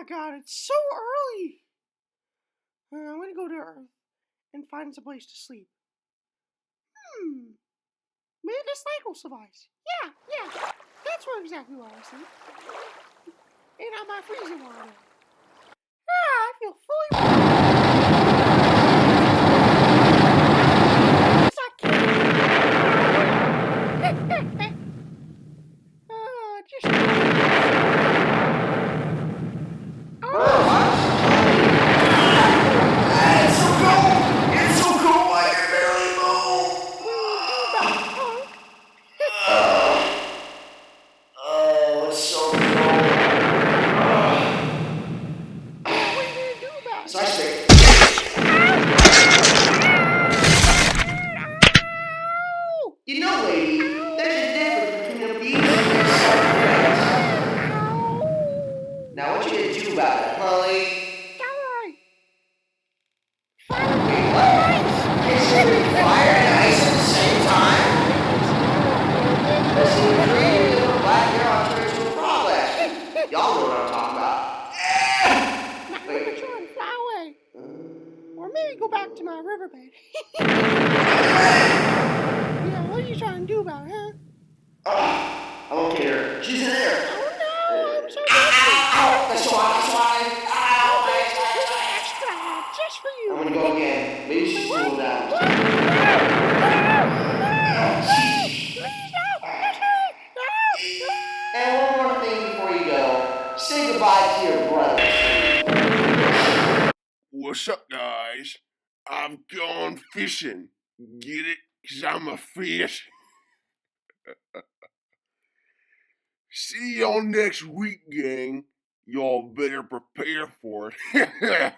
God, it's so early. I'm going to go to Earth and find some place to sleep. Maybe this night will suffice. Yeah. That's where exactly where I sleep. And on my freezing water. I feel fully yes, I can. Just It's so cold! It's so cold I can barely move! Oh, it's so cold. What are you going to do about it? So I say, you know, lady, there's a difference between abuse and self-defense. Now, what you gonna do about it, huh, lady? Wait, what? Kissing and fire and ice at the same time? Listen, you created a little black hair on turns to a frog last week. Y'all know what I'm talking about. Now I'm gonna try and fly away. Or maybe go back to my riverbed. Yeah, what are you trying to do about it, huh? I won't get her. She's in there. Oh no, I'm so Ow! That's why. extra just for you. I'm gonna go again. Maybe she's cooled down. Please no. And one more thing before you go. Say goodbye to your brothers. What's up, guys? I'm going fishing. Get it? 'Cause I'm a fish. See y'all next week, gang. Y'all better prepare for it.